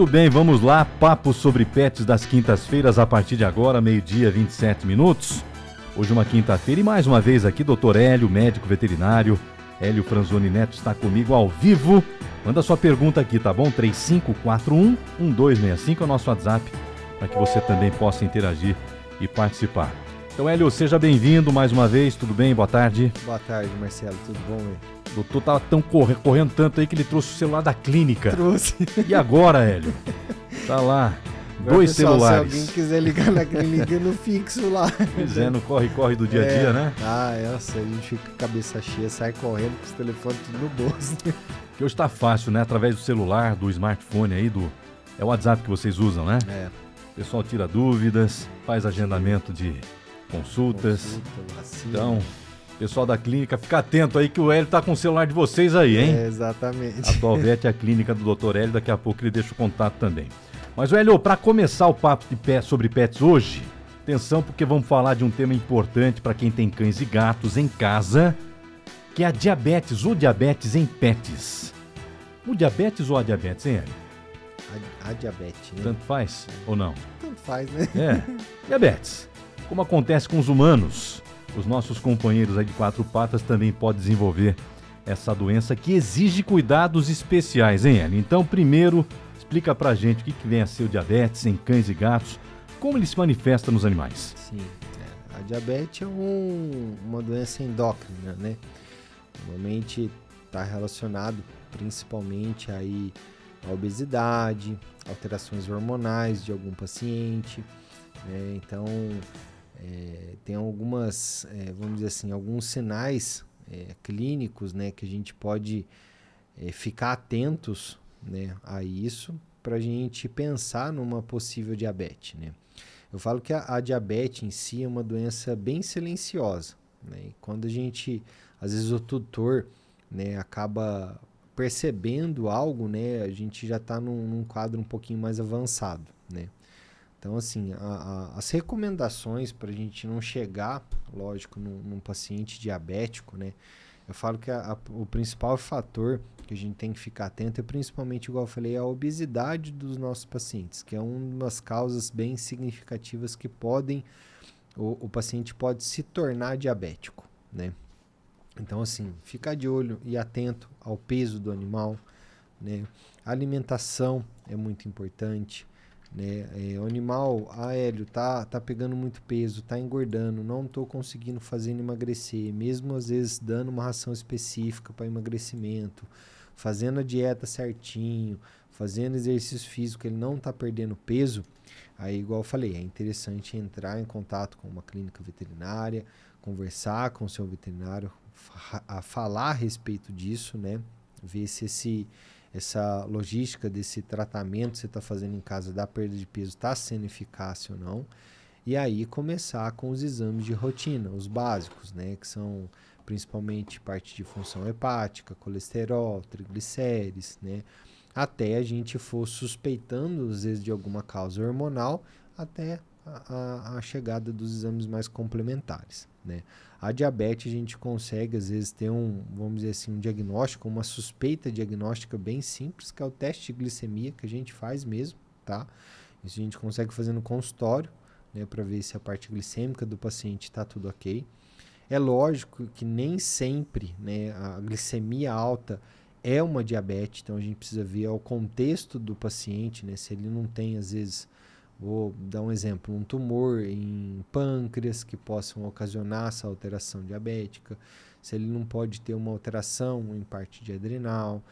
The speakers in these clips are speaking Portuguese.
Muito bem, vamos lá. Papo sobre pets das quintas-feiras a partir de agora, 12h27. Hoje uma quinta-feira e mais uma vez aqui, Dr. Hélio, médico veterinário. Hélio Franzoni Neto está comigo ao vivo. Manda sua pergunta aqui, tá bom? 3541-1265 é o nosso WhatsApp, para que você também possa interagir e participar. Então, Hélio, seja bem-vindo mais uma vez. Tudo bem? Boa tarde. Boa tarde, Marcelo. Tudo bom, velho? O doutor tava tão correndo tanto aí que ele trouxe o celular da clínica. Trouxe. E agora, Hélio? Tá lá, Agora, dois pessoal, celulares. Se alguém quiser ligar na clínica, no fixo lá. Pois é, no corre-corre do dia a dia, né? Nossa, a gente fica com a cabeça cheia, sai correndo com os telefones tudo no bolso. Que hoje tá fácil, né? Através do celular, do smartphone aí, é o WhatsApp que vocês usam, né? É. O pessoal tira dúvidas, faz agendamento de consultas. Então, pessoal da clínica, fica atento aí que o Hélio tá com o celular de vocês aí, hein? É, exatamente. A Atualvet é a clínica do Dr. Hélio, daqui a pouco ele deixa o contato também. Mas, Hélio, para começar o papo sobre pets hoje, atenção porque vamos falar de um tema importante para quem tem cães e gatos em casa, que é a diabetes ou diabetes em pets. O diabetes ou a diabetes, hein, Hélio? A diabetes, né? Tanto faz ou não? Tanto faz, né? É, diabetes. Como acontece com os humanos, os nossos companheiros aí de quatro patas também podem desenvolver essa doença que exige cuidados especiais, hein, Hélio? Então, primeiro, explica pra gente o que vem a ser o diabetes em cães e gatos, como ele se manifesta nos animais. Sim, a diabetes é uma doença endócrina, né? Normalmente está relacionado principalmente aí à obesidade, alterações hormonais de algum paciente, né? Então, tem algumas, vamos dizer assim, alguns sinais clínicos, né, que a gente pode ficar atentos, né, a isso para a gente pensar numa possível diabetes, né? Eu falo que a diabetes em si é uma doença bem silenciosa, né? E quando a gente, às vezes o tutor, né, acaba percebendo algo, né, a gente já está num quadro um pouquinho mais avançado, né? Então, assim, as recomendações para a gente não chegar, lógico, num paciente diabético, né? Eu falo que o principal fator que a gente tem que ficar atento é principalmente, igual eu falei, a obesidade dos nossos pacientes, que é uma das causas bem significativas que o paciente pode se tornar diabético, né? Então, assim, ficar de olho e atento ao peso do animal, né? A alimentação é muito importante, né? O animal, Hélio, tá pegando muito peso, tá engordando, não estou conseguindo fazer ele emagrecer, mesmo às vezes dando uma ração específica para emagrecimento, fazendo a dieta certinho, fazendo exercício físico, ele não está perdendo peso, aí, igual eu falei, é interessante entrar em contato com uma clínica veterinária, conversar com o seu veterinário, falar a respeito disso, né? Ver se essa logística desse tratamento que você está fazendo em casa da perda de peso está sendo eficaz ou não. E aí começar com os exames de rotina, os básicos, né? Que são principalmente parte de função hepática, colesterol, triglicérides, né? Até a gente for suspeitando, às vezes, de alguma causa hormonal, até a chegada dos exames mais complementares, né? A diabetes a gente consegue, às vezes, ter vamos dizer assim, um diagnóstico, uma suspeita diagnóstica bem simples, que é o teste de glicemia, que a gente faz mesmo, tá? Isso a gente consegue fazer no consultório, né, para ver se a parte glicêmica do paciente está tudo ok. É lógico que nem sempre, né, a glicemia alta é uma diabetes, então a gente precisa ver o contexto do paciente, né, se ele não tem, às vezes, vou dar um exemplo, um tumor em pâncreas que possam ocasionar essa alteração diabética, se ele não pode ter uma alteração em parte de adrenal,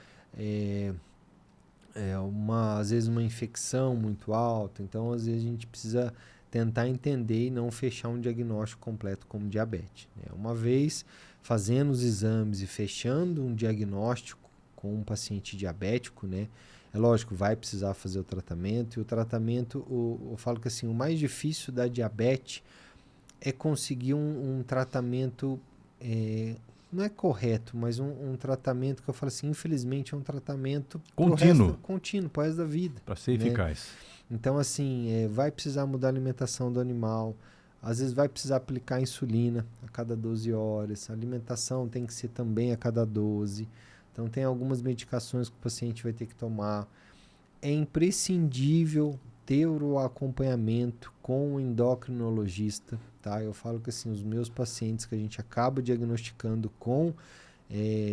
às vezes uma infecção muito alta, então às vezes a gente precisa tentar entender e não fechar um diagnóstico completo como diabetes, né? Uma vez fazendo os exames e fechando um diagnóstico com um paciente diabético, né? É lógico, vai precisar fazer o tratamento, e o tratamento, eu falo que assim, o mais difícil da diabetes é conseguir um tratamento, não é correto, mas um tratamento que eu falo assim, infelizmente é um tratamento contínuo pro resto da vida. Para ser eficaz. Então, assim, vai precisar mudar a alimentação do animal, às vezes vai precisar aplicar insulina a cada 12 horas, a alimentação tem que ser também a cada 12. Então, tem algumas medicações que o paciente vai ter que tomar. é imprescindível ter o acompanhamento com o endocrinologista, tá? Eu falo que assim, os meus pacientes que a gente acaba diagnosticando com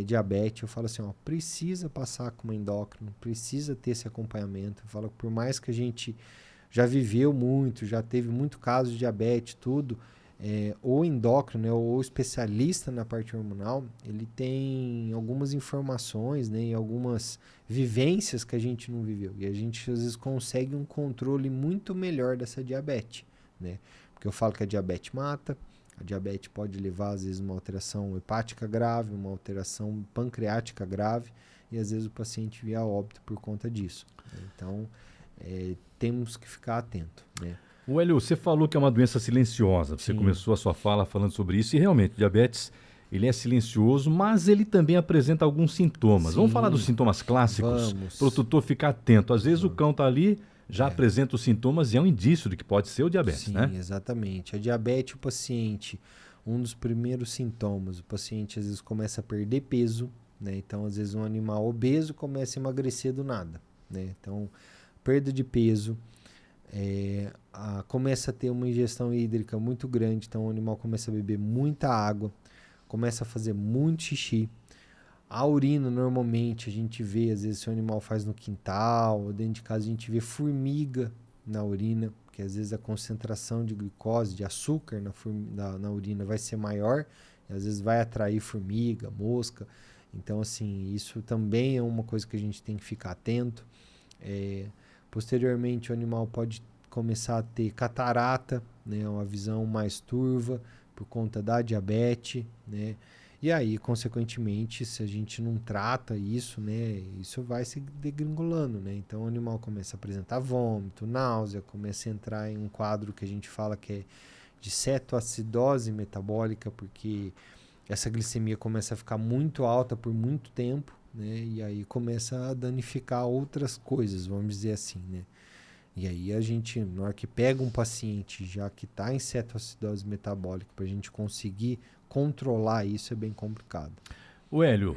diabetes, eu falo assim, ó, precisa passar com uma endócrino, precisa ter esse acompanhamento. Eu falo que por mais que a gente já viveu muito, já teve muito caso de diabetes, tudo, o endócrino, né, ou o especialista na parte hormonal, ele tem algumas informações, né, e algumas vivências que a gente não viveu. E a gente, às vezes, consegue um controle muito melhor dessa diabetes, né? Porque eu falo que a diabetes mata, a diabetes pode levar, às vezes, uma alteração hepática grave, uma alteração pancreática grave, e às vezes o paciente via óbito por conta disso. Então, temos que ficar atento, né? O Hélio, você falou que é uma doença silenciosa. Você começou a sua fala falando sobre isso e realmente, o diabetes, ele é silencioso, mas ele também apresenta alguns sintomas. Vamos falar dos sintomas clássicos para o tutor ficar atento. Às vezes o cão está ali, já apresenta os sintomas e é um indício de que pode ser o diabetes, né? Sim, exatamente. A diabetes, o paciente, um dos primeiros sintomas, o paciente às vezes começa a perder peso, né? Então, às vezes um animal obeso começa a emagrecer do nada, né? Então, perda de peso, começa a ter uma ingestão hídrica muito grande, então o animal começa a beber muita água, começa a fazer muito xixi. A urina, normalmente, a gente vê, às vezes, se o animal faz no quintal, ou dentro de casa, a gente vê formiga na urina, porque às vezes a concentração de glicose, de açúcar na urina vai ser maior, e às vezes vai atrair formiga, mosca. Então, assim, isso também é uma coisa que a gente tem que ficar atento. Posteriormente, o animal pode começar a ter catarata, né, uma visão mais turva, por conta da diabetes, né? E aí, consequentemente, se a gente não trata isso, né, isso vai se degringolando, né? Então, o animal começa a apresentar vômito, náusea, começa a entrar em um quadro que a gente fala que é de cetoacidose metabólica, porque essa glicemia começa a ficar muito alta por muito tempo, né? E aí começa a danificar outras coisas, vamos dizer assim, né? E aí a gente, na hora que pega um paciente já que está em cetoacidose metabólica, para a gente conseguir controlar isso é bem complicado. O Hélio,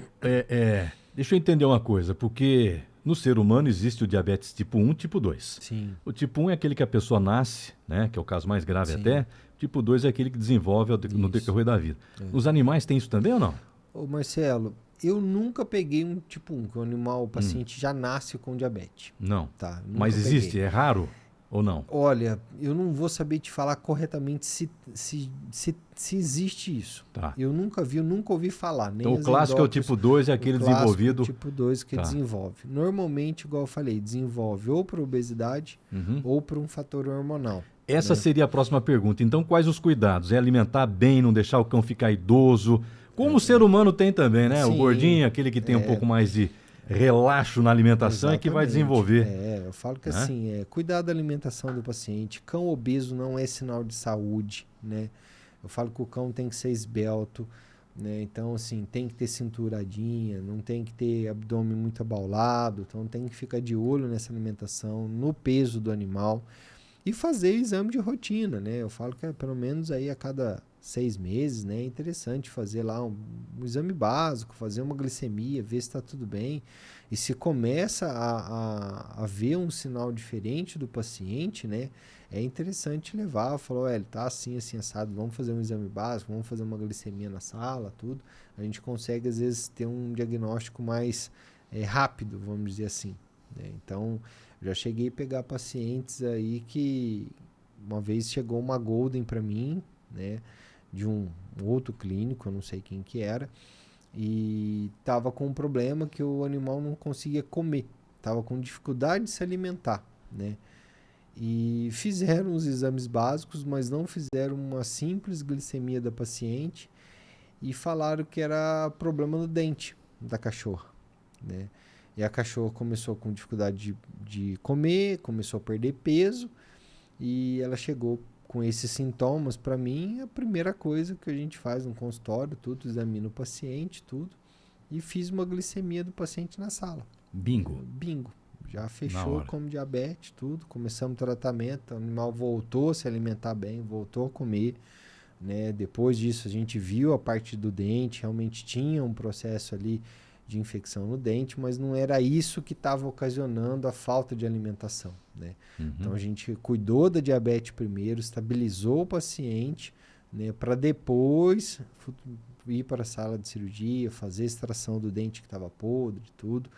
deixa eu entender uma coisa, porque no ser humano existe o diabetes tipo 1 e tipo 2. Sim. O tipo 1 é aquele que a pessoa nasce, né, que é o caso mais grave até. O tipo 2 é aquele que desenvolve no decorrer da vida. Nos animais tem isso também ou não? Ô Marcelo, eu nunca peguei um tipo 1, que o paciente já nasce com diabetes. Não. Tá, mas existe? Peguei. É raro ou não? Olha, eu não vou saber te falar corretamente se existe isso. Tá. Eu nunca ouvi falar. Nem então o clássico é o tipo 2, é aquele desenvolvido... O tipo 2 que desenvolve. Normalmente, igual eu falei, desenvolve ou por obesidade ou por um fator hormonal. Essa seria a próxima pergunta. Então, quais os cuidados? É alimentar bem, não deixar o cão ficar idoso? Como o ser humano tem também, né? Sim, o gordinho, aquele que tem um pouco mais de relaxo na alimentação, é que vai desenvolver. Eu falo que assim, cuidar da alimentação do paciente. Cão obeso não é sinal de saúde, né? Eu falo que o cão tem que ser esbelto, né? Então, assim, tem que ter cinturadinha, não tem que ter abdômen muito abaulado, então tem que ficar de olho nessa alimentação, no peso do animal e fazer exame de rotina, né? Eu falo que pelo menos aí a cada 6 meses, né? É interessante fazer lá um exame básico, fazer uma glicemia, ver se está tudo bem. E se começa a ver um sinal diferente do paciente, né? É interessante levar, falar, ele tá assim, assim, assado, vamos fazer um exame básico, vamos fazer uma glicemia na sala, tudo. A gente consegue, às vezes, ter um diagnóstico mais rápido, vamos dizer assim, né? Então, já cheguei a pegar pacientes aí que uma vez chegou uma Golden para mim, né? De um outro clínico, eu não sei quem que era, e tava com um problema que o animal não conseguia comer, tava com dificuldade de se alimentar, né? E fizeram os exames básicos, mas não fizeram uma simples glicemia da paciente e falaram que era problema no dente da cachorra, né? E a cachorra começou com dificuldade de comer, começou a perder peso e ela chegou com esses sintomas. Para mim, a primeira coisa que a gente faz no consultório, tudo, examina o paciente, tudo, e fiz uma glicemia do paciente na sala. Bingo. Já fechou como diabetes, tudo, começamos o tratamento, o animal voltou a se alimentar bem, voltou a comer, né? Depois disso a gente viu a parte do dente, realmente tinha um processo ali de infecção no dente, mas não era isso que estava ocasionando a falta de alimentação, né? Então a gente cuidou da diabetes primeiro, estabilizou o paciente, né, para depois ir para a sala de cirurgia, fazer a extração do dente que estava podre, tudo,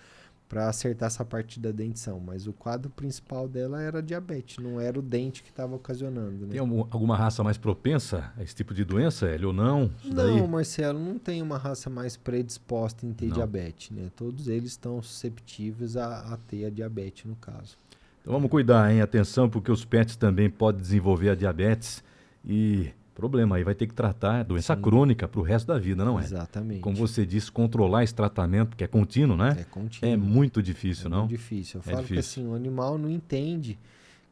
para acertar essa parte da dentição. Mas o quadro principal dela era a diabetes, não era o dente que estava ocasionando, né? Tem alguma raça mais propensa a esse tipo de doença, Hélio, ou não? Não, Marcelo, não tem uma raça mais predisposta em ter diabetes, né? Todos eles estão susceptíveis a ter a diabetes, no caso. Então vamos cuidar, hein? Atenção, porque os pets também podem desenvolver a diabetes e problema aí, vai ter que tratar doença crônica para o resto da vida, não é? Exatamente. Como você disse, controlar esse tratamento, que é contínuo, né? É contínuo. É muito difícil, não? É muito difícil. Eu falo que assim, o animal não entende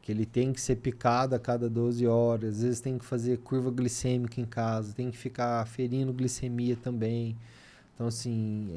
que ele tem que ser picado a cada 12 horas, às vezes tem que fazer curva glicêmica em casa, tem que ficar ferindo glicemia também. Então, assim,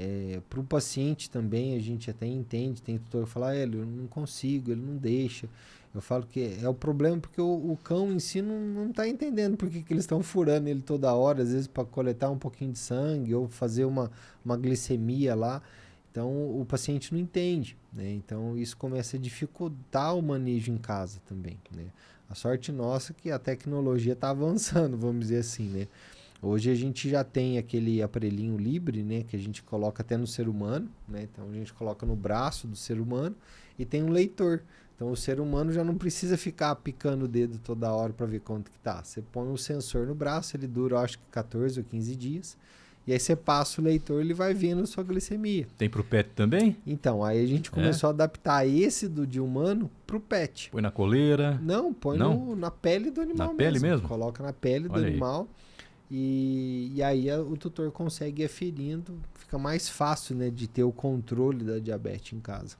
para o paciente também, a gente até entende, tem tutor que fala, eu não consigo, ele não deixa. Eu falo que é o problema porque o cão em si não está entendendo por que eles estão furando ele toda hora, às vezes para coletar um pouquinho de sangue ou fazer uma glicemia lá. Então, o paciente não entende, né? Então, isso começa a dificultar o manejo em casa também, né? A sorte nossa é que a tecnologia está avançando, vamos dizer assim, né? Hoje a gente já tem aquele aparelhinho Libre, né? Que a gente coloca até no ser humano, né? Então, a gente coloca no braço do ser humano e tem um leitor. Então, o ser humano já não precisa ficar picando o dedo toda hora para ver quanto que tá. Você põe um sensor no braço, ele dura, acho que 14 ou 15 dias. E aí você passa o leitor, ele vai vendo a sua glicemia. Tem pro pet também? Então, aí a gente começou a adaptar esse de humano pro pet. Põe na coleira? Não, põe na pele do animal mesmo. Na pele mesmo? Coloca na pele do animal. E aí o tutor consegue ir aferindo. Fica mais fácil, né, de ter o controle da diabetes em casa.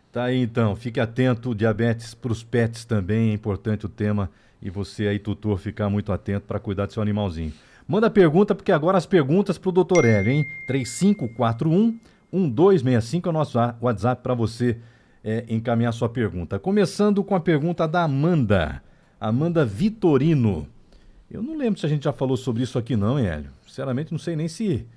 Tá aí então, fique atento, diabetes para os pets também, é importante o tema. E você aí, tutor, ficar muito atento para cuidar do seu animalzinho. Manda pergunta, porque agora as perguntas para o Dr. Hélio, hein? 3541-1265 é o nosso WhatsApp para você encaminhar sua pergunta. Começando com a pergunta da Amanda. Amanda Vitorino. Eu não lembro se a gente já falou sobre isso aqui não, hein, Hélio? Sinceramente, não sei nem se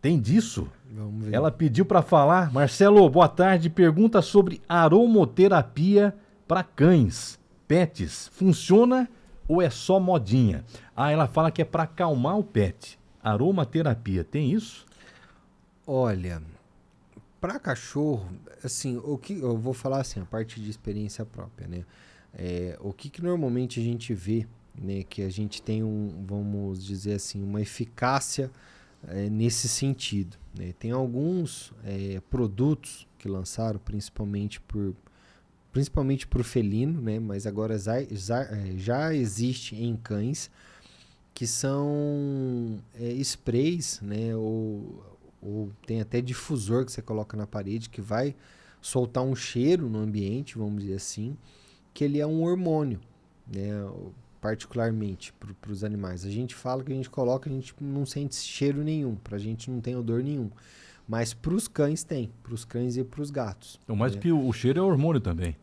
tem disso. Vamos ver. Ela pediu para falar. Marcelo, boa tarde. Pergunta sobre aromoterapia para cães, pets. Funciona ou é só modinha? Ela fala que é para acalmar o pet. Aromaterapia, tem isso? Olha, para cachorro, assim, o que eu vou falar assim, a parte de experiência própria, né? O que normalmente a gente vê, né, que a gente tem vamos dizer assim, uma eficácia nesse sentido, né? Tem alguns produtos que lançaram, principalmente para o felino, né? Mas agora já existe em cães, que são sprays, né? Ou tem até difusor que você coloca na parede, que vai soltar um cheiro no ambiente, vamos dizer assim, que ele é um hormônio, né? Particularmente para os animais. A gente fala que a gente coloca, a gente não sente cheiro nenhum, para a gente não tem odor nenhum. Mas para os cães tem, para os cães e para os gatos. Então, mais que o cheiro é hormônio também.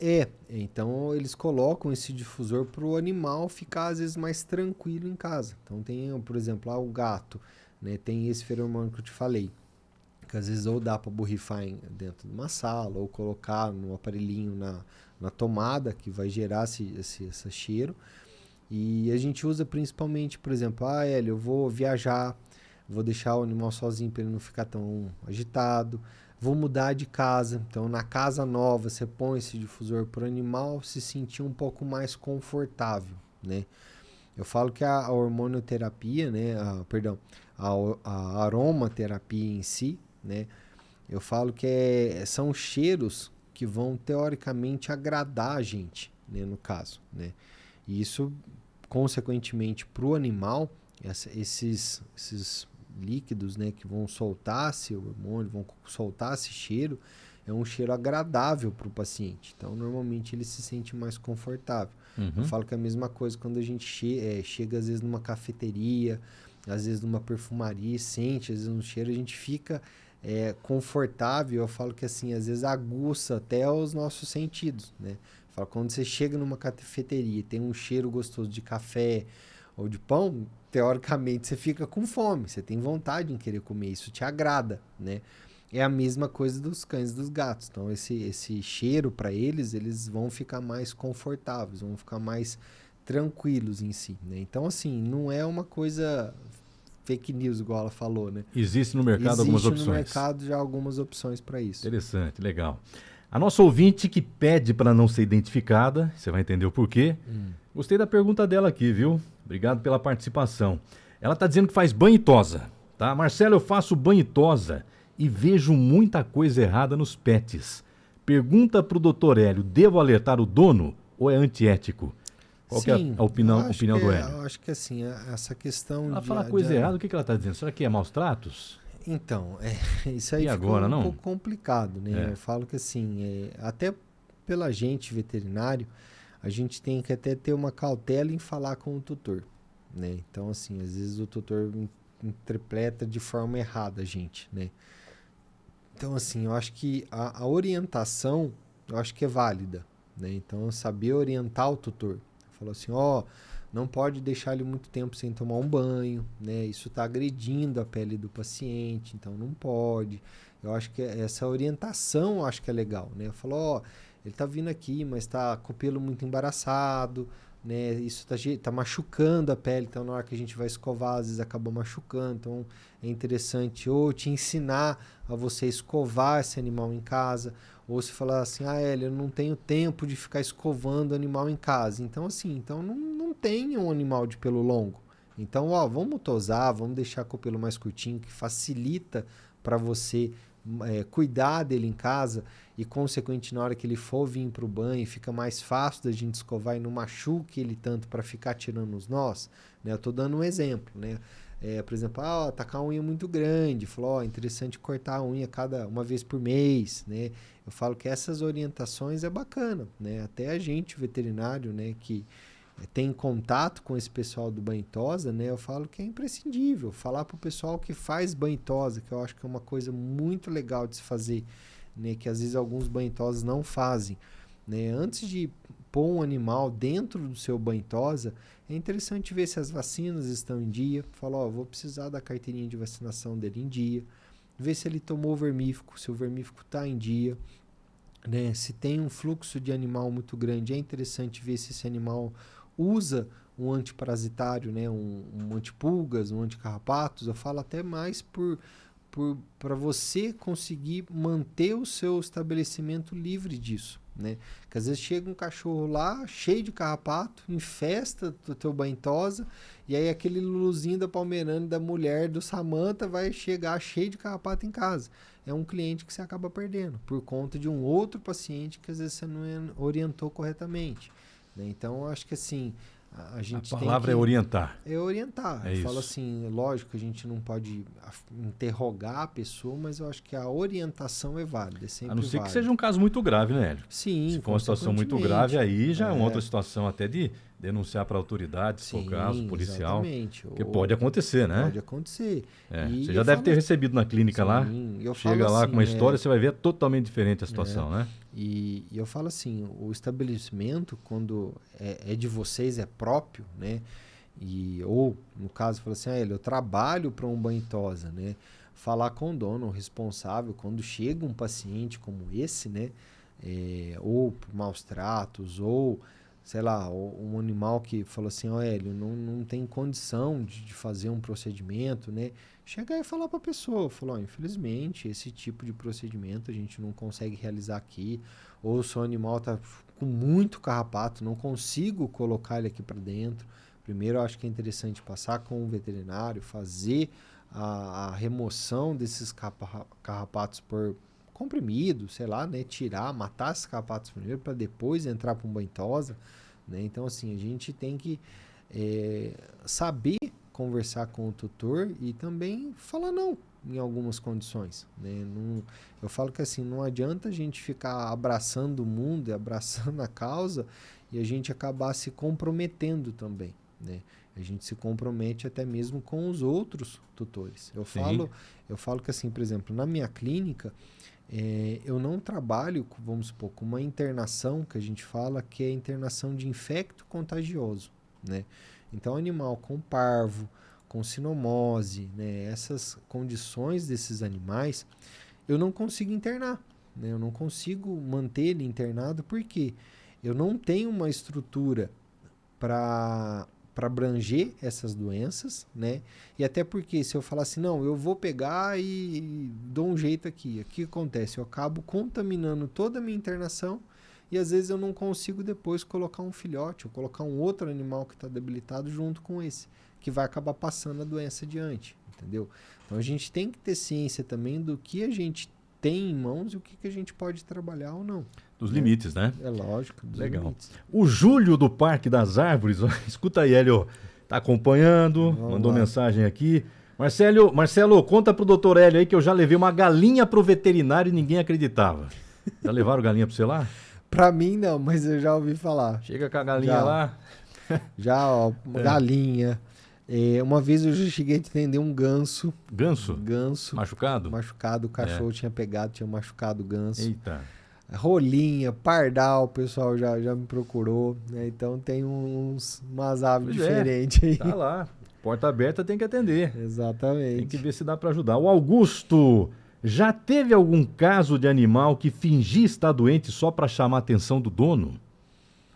Então eles colocam esse difusor para o animal ficar às vezes mais tranquilo em casa. Então tem, por exemplo, o gato, né, tem esse feromônio que eu te falei, que às vezes ou dá para borrifar dentro de uma sala, ou colocar no aparelhinho na tomada, que vai gerar esse cheiro. E a gente usa principalmente, por exemplo, Hélio, eu vou viajar, vou deixar o animal sozinho para ele não ficar tão agitado, vou mudar de casa, então na casa nova você põe esse difusor para o animal se sentir um pouco mais confortável, né? Eu falo que a hormonioterapia, né, a aromaterapia em si, né, eu falo que são cheiros que vão teoricamente agradar a gente, né, no caso, né? E isso, consequentemente, para o animal, esses líquidos, né, que vão soltar esse hormônio, vão soltar esse cheiro, é um cheiro agradável para o paciente. Então, normalmente, ele se sente mais confortável. Eu falo que é a mesma coisa quando a gente chega, às vezes, numa cafeteria, às vezes, numa perfumaria, sente, às vezes, um cheiro, a gente fica confortável. Eu falo que, assim, às vezes, aguça até os nossos sentidos, né? Quando você chega numa cafeteria e tem um cheiro gostoso de café ou de pão, teoricamente você fica com fome, você tem vontade em querer comer, isso te agrada, né? é a mesma coisa dos cães e dos gatos. Então, esse cheiro para eles, eles vão ficar mais confortáveis, vão ficar mais tranquilos em si, né? Então, assim, não é uma coisa fake news, igual ela falou, né? Existe no mercado algumas opções. Existe no mercado já algumas opções para isso. Interessante, legal. A nossa ouvinte que pede para não ser identificada, você vai entender o porquê. Gostei da pergunta dela aqui, viu? Obrigado pela participação. Ela está dizendo que faz banho e tosa, tá? Marcelo, eu faço banho e tosa e vejo muita coisa errada nos pets. Pergunta para o doutor Hélio, devo alertar o dono ou é antiético? Qual que é a opinião do Hélio? Eu acho que assim, essa questão Ela fala coisa errada, o que ela está dizendo? Será que é maus tratos? Então, isso aí E fica agora, não? pouco complicado, né? É. Eu falo que assim, até pela gente veterinário, a gente tem que até ter uma cautela em falar com o tutor, né? Então, assim, às vezes o tutor interpreta de forma errada a gente, né? Então, assim, eu acho que a orientação, eu acho que é válida, né? Então, saber orientar o tutor. Falou assim, não pode deixar ele muito tempo sem tomar um banho, né? Isso está agredindo a pele do paciente, então não pode. Eu acho que essa orientação, eu acho que é legal, né? Falou, ele está vindo aqui, mas está com o pelo muito embaraçado, né? Isso tá machucando a pele, então na hora que a gente vai escovar, às vezes acaba machucando, então é interessante ou te ensinar a você escovar esse animal em casa, ou se falar assim, Hélio, eu não tenho tempo de ficar escovando animal em casa. Então, assim, não tenha um animal de pelo longo. Então, vamos tosar, vamos deixar com o pelo mais curtinho, que facilita para você cuidar dele em casa e, consequentemente, na hora que ele for vir para o banho, fica mais fácil da gente escovar e não machuque ele tanto para ficar tirando os nós. Né? Eu estou dando um exemplo, né? Por exemplo, tá com a unha muito grande, falou, interessante cortar a unha uma vez por mês, né? Eu falo que essas orientações é bacana, né? Até a gente, veterinário, né, que tem contato com esse pessoal do banho e tosa, né? Eu falo que é imprescindível falar para o pessoal que faz banho e tosa, que eu acho que é uma coisa muito legal de se fazer, né? Que às vezes alguns banho e tosas não fazem, né? Antes de pôr um animal dentro do seu banho e tosa, é interessante ver se as vacinas estão em dia. Falar, vou precisar da carteirinha de vacinação dele em dia. Ver se ele tomou vermífugo, se o vermífugo está em dia. Né? Se tem um fluxo de animal muito grande, é interessante ver se esse animal usa um antiparasitário, né? um antipulgas, um anticarrapatos. Eu falo até mais para você conseguir manter o seu estabelecimento livre disso, né? Que às vezes chega um cachorro lá, cheio de carrapato, infesta o teu banho tosa, e aí aquele luluzinho da Pomerânia, da mulher, do Samanta, vai chegar cheio de carrapato em casa. É um cliente que você acaba perdendo, por conta de um outro paciente que às vezes você não orientou corretamente, né? Então, eu acho que assim, a gente a palavra é orientar. É orientar. É eu isso. falo assim, lógico que a gente não pode interrogar a pessoa, mas eu acho que a orientação é válida. É sempre a não ser válida. que seja um caso muito grave, né, Hélio? Sim. Se for uma situação muito grave, aí já é uma outra situação até de denunciar para a autoridade, se for o caso, policial. Exatamente. Porque pode acontecer, né? Pode acontecer. Você já deve ter recebido na clínica lá. Chega lá com uma história, você vai ver totalmente diferente a situação, né? E eu falo assim, o estabelecimento, quando é de vocês, é próprio, né? Ou, no caso, fala assim, eu trabalho para um banho e tosa, né? Falar com o dono, o responsável, quando chega um paciente como esse, né? Ou por maus tratos, ou, sei lá, um animal que falou assim, Hélio, não tem condição de fazer um procedimento, né? Chegar e falar para a pessoa, falar, infelizmente, esse tipo de procedimento a gente não consegue realizar aqui, ou o seu animal está com muito carrapato, não consigo colocar ele aqui para dentro. Primeiro, eu acho que é interessante passar com o veterinário, fazer a remoção desses carrapatos por comprimido, sei lá, né? Tirar, matar esses carrapatos primeiro, para depois entrar para um banho tosa, né? Então, assim, a gente tem que saber conversar com o tutor e também falar não em algumas condições, né? Eu falo que assim, não adianta a gente ficar abraçando o mundo e abraçando a causa e a gente acabar se comprometendo também, né? A gente se compromete até mesmo com os outros tutores. Eu falo que assim, por exemplo, na minha clínica, eu não trabalho, vamos supor, com uma internação que a gente fala que é internação de infecto contagioso, né? Então, animal com parvo, com sinomose, né? Essas condições desses animais, eu não consigo internar, né? Eu não consigo manter ele internado porque eu não tenho uma estrutura para abranger essas doenças, né? E até porque se eu falar assim, não, eu vou pegar e dou um jeito aqui, o que acontece? Eu acabo contaminando toda a minha internação e às vezes eu não consigo depois colocar um filhote ou colocar um outro animal que está debilitado junto com esse, que vai acabar passando a doença adiante, entendeu? Então a gente tem que ter ciência também do que a gente tem em mãos e o que a gente pode trabalhar ou não. Dos limites, né? É lógico, dos Legal. limites. O Júlio do Parque das Árvores, ó, escuta aí, Hélio, tá acompanhando, mandou mensagem aqui. Marcelo, conta pro doutor Hélio aí que eu já levei uma galinha pro veterinário e ninguém acreditava. Já levaram galinha pro você lá? Pra mim não, mas eu já ouvi falar. Chega com a galinha Já. lá. Já, ó, uma galinha. Uma vez eu já cheguei a atender um ganso. Ganso? Machucado, o cachorro tinha machucado o ganso. Eita. Rolinha, pardal, o pessoal já me procurou, né? Então tem umas aves diferentes aí. Tá lá. Porta aberta tem que atender. Exatamente. Tem que ver se dá para ajudar. O Augusto, já teve algum caso de animal que fingia estar doente só para chamar a atenção do dono?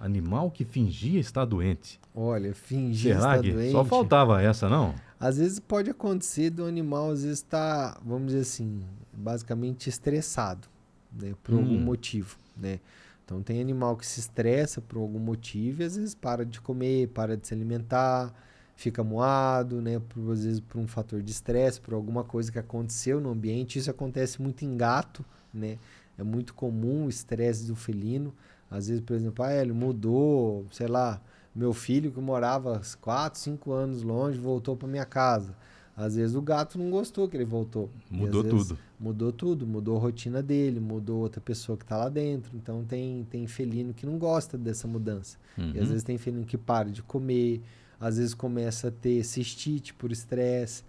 Animal que fingia estar doente. Olha, fingir estar doente. Só faltava essa, não? Às vezes pode acontecer do animal, às vezes estar, vamos dizer assim, basicamente estressado, né, por algum motivo, né? Então tem animal que se estressa por algum motivo e às vezes para de comer, para de se alimentar, fica moado, né? Às vezes por um fator de estresse, por alguma coisa que aconteceu no ambiente. Isso acontece muito em gato, né? É muito comum o estresse do felino. Às vezes, por exemplo, ele mudou, sei lá, meu filho que morava 4, 5 anos longe voltou para minha casa. Às vezes o gato não gostou que ele voltou. Mudou tudo. Mudou tudo, mudou a rotina dele, mudou outra pessoa que está lá dentro. Então tem felino que não gosta dessa mudança. E às vezes tem felino que para de comer, às vezes começa a ter cistite por estresse.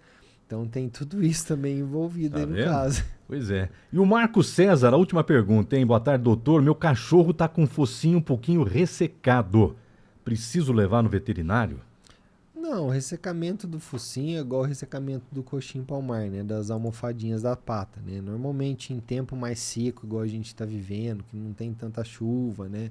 Então tem tudo isso também envolvido aí no caso. Pois é. E o Marco César, a última pergunta, hein? Boa tarde, doutor. Meu cachorro tá com o focinho um pouquinho ressecado. Preciso levar no veterinário? Não, o ressecamento do focinho é igual o ressecamento do coxim palmar, né? Das almofadinhas da pata, né? Normalmente em tempo mais seco, igual a gente está vivendo, que não tem tanta chuva, né?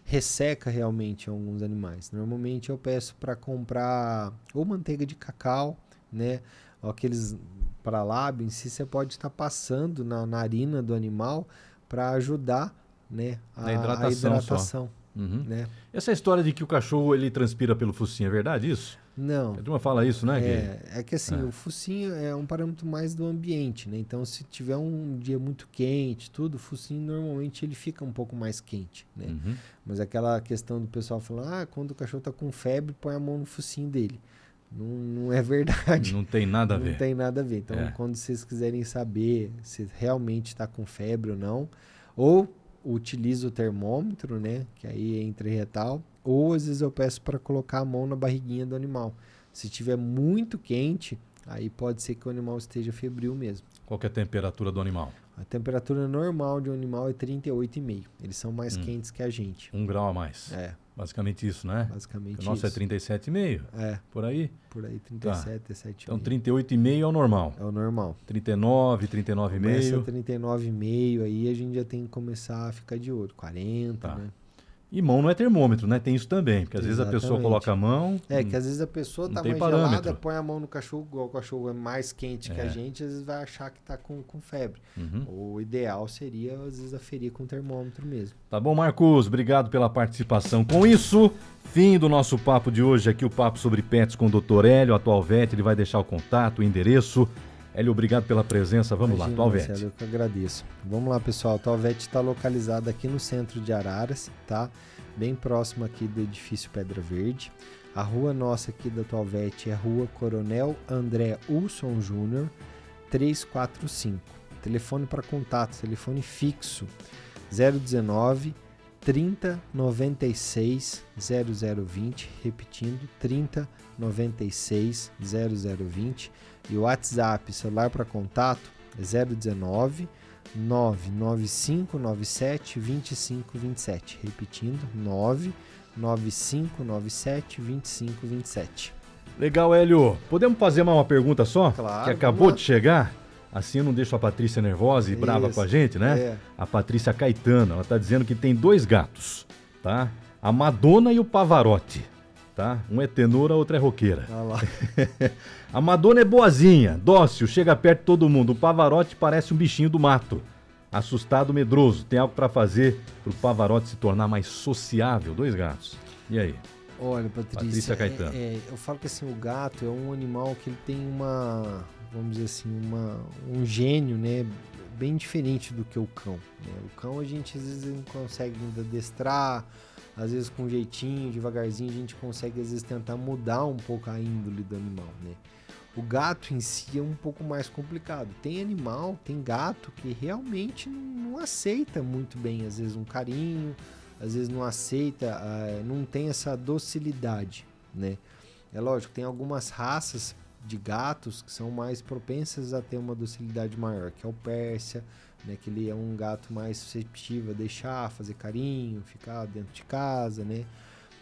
Resseca realmente alguns animais. Normalmente eu peço para comprar ou manteiga de cacau, né? Ou aqueles para lábio em si, você pode estar passando na narina do animal para ajudar, né? A hidratação. Né? Essa história de que o cachorro ele transpira pelo focinho, é verdade isso? Não. A turma fala isso, né? É que assim, o focinho é um parâmetro mais do ambiente, né? Então, se tiver um dia muito quente, tudo, o focinho normalmente ele fica um pouco mais quente, né? Mas aquela questão do pessoal falar, quando o cachorro tá com febre, põe a mão no focinho dele. Não é verdade. Não tem nada a ver. Não tem nada a ver. Então, quando vocês quiserem saber se realmente está com febre ou não, ou utilizo o termômetro, né, que aí é intraretal, ou às vezes eu peço para colocar a mão na barriguinha do animal. Se tiver muito quente, aí pode ser que o animal esteja febril mesmo. Qual que é a temperatura do animal? A temperatura normal de um animal é 38,5. Eles são mais quentes que a gente. 1 grau a mais. Basicamente isso, né? Basicamente o nosso isso. é 37,5? Por aí? Por aí, 37, 37,5. Então 38,5 é o normal. É o normal. 39, 39,5. Começa 39,5, aí a gente já tem que começar a ficar de olho. 40, né? E mão não é termômetro, né? Tem isso também, porque às vezes a pessoa coloca a mão... que às vezes a pessoa tá mais gelada, põe a mão no cachorro, igual o cachorro é mais quente que a gente, às vezes vai achar que tá com febre. O ideal seria, às vezes, aferir com o termômetro mesmo. Tá bom, Marcos? Obrigado pela participação. Com isso, fim do nosso papo de hoje aqui, o papo sobre pets com o Dr. Hélio, Atual Vet. Ele vai deixar o contato, o endereço. Hélio, obrigado pela presença. Vamos lá, Atual Vet. Eu que agradeço. Vamos lá, pessoal. A Atual Vet está localizada aqui no centro de Araras, tá? Bem próximo aqui do edifício Pedra Verde. A rua nossa aqui da Atual Vet é Rua Coronel André Ulson Júnior, 345. Telefone para contato, telefone fixo, 019 30 96 0020, repetindo, 30 96 0020. E o WhatsApp, celular para contato, é 019 99597 2527. Repetindo, 99597 2527. Legal, Hélio. Podemos fazer uma pergunta só? Claro. Que acabou de chegar? Assim eu não deixo a Patrícia nervosa e brava com a gente, né? É. A Patrícia Caetano, ela tá dizendo que tem 2 gatos, tá? A Madonna e o Pavarotti, tá? Um é tenor, a outra é roqueira. Olha lá. A Madonna é boazinha, dócil, chega perto de todo mundo. O Pavarotti parece um bichinho do mato. Assustado, medroso. Tem algo pra fazer pro Pavarotti se tornar mais sociável? 2 gatos. E aí? Olha, Patrícia Caetano. eu falo que assim, o gato é um animal que ele tem uma, vamos dizer assim, um gênio, né, bem diferente do que o cão, né? O cão a gente às vezes não consegue ainda adestrar, às vezes com um jeitinho, devagarzinho a gente consegue às vezes tentar mudar um pouco a índole do animal, né? O gato em si é um pouco mais complicado. Tem gato que realmente não aceita muito bem, às vezes um carinho, às vezes não aceita, não tem essa docilidade, né? É lógico, tem algumas raças de gatos que são mais propensas a ter uma docilidade maior, que é o Pérsia, né? Que ele é um gato mais suscetível a deixar, fazer carinho, ficar dentro de casa, né?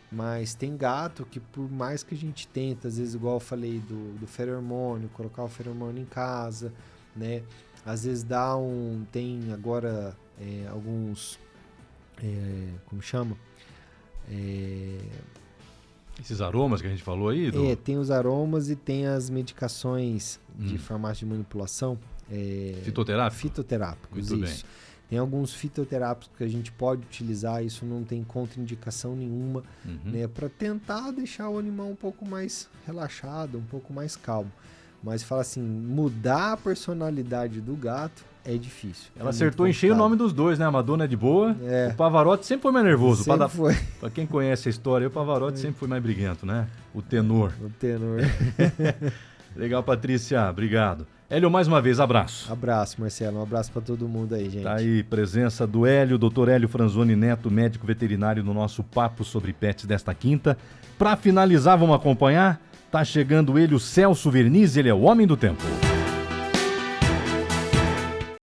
Mas tem gato que por mais que a gente tenta, às vezes igual eu falei do feromônio, colocar o feromônio em casa, né? Às vezes tem agora alguns... como chama? Esses aromas que a gente falou aí? Tem os aromas e tem as medicações de farmácia de manipulação. Fitoterápicos, Muito isso. bem. Tem alguns fitoterápicos que a gente pode utilizar, isso não tem contraindicação nenhuma, né? Para tentar deixar o animal um pouco mais relaxado, um pouco mais calmo. Mas fala assim, mudar a personalidade do gato é difícil. Ela acertou em cheio o nome dos 2, né? A Madonna é de boa, o Pavarotti sempre foi mais nervoso. Sempre foi. Pra quem conhece a história, o Pavarotti sempre foi mais briguento, né? O tenor. O tenor. Legal, Patrícia, obrigado. Hélio, mais uma vez, abraço. Abraço, Marcelo, um abraço pra todo mundo aí, gente. Tá aí, presença do Hélio, Dr. Hélio Franzoni Neto, médico veterinário, no nosso Papo sobre Pets desta quinta. Pra finalizar, vamos acompanhar? Tá chegando ele, o Celso Verniz, ele é o homem do tempo.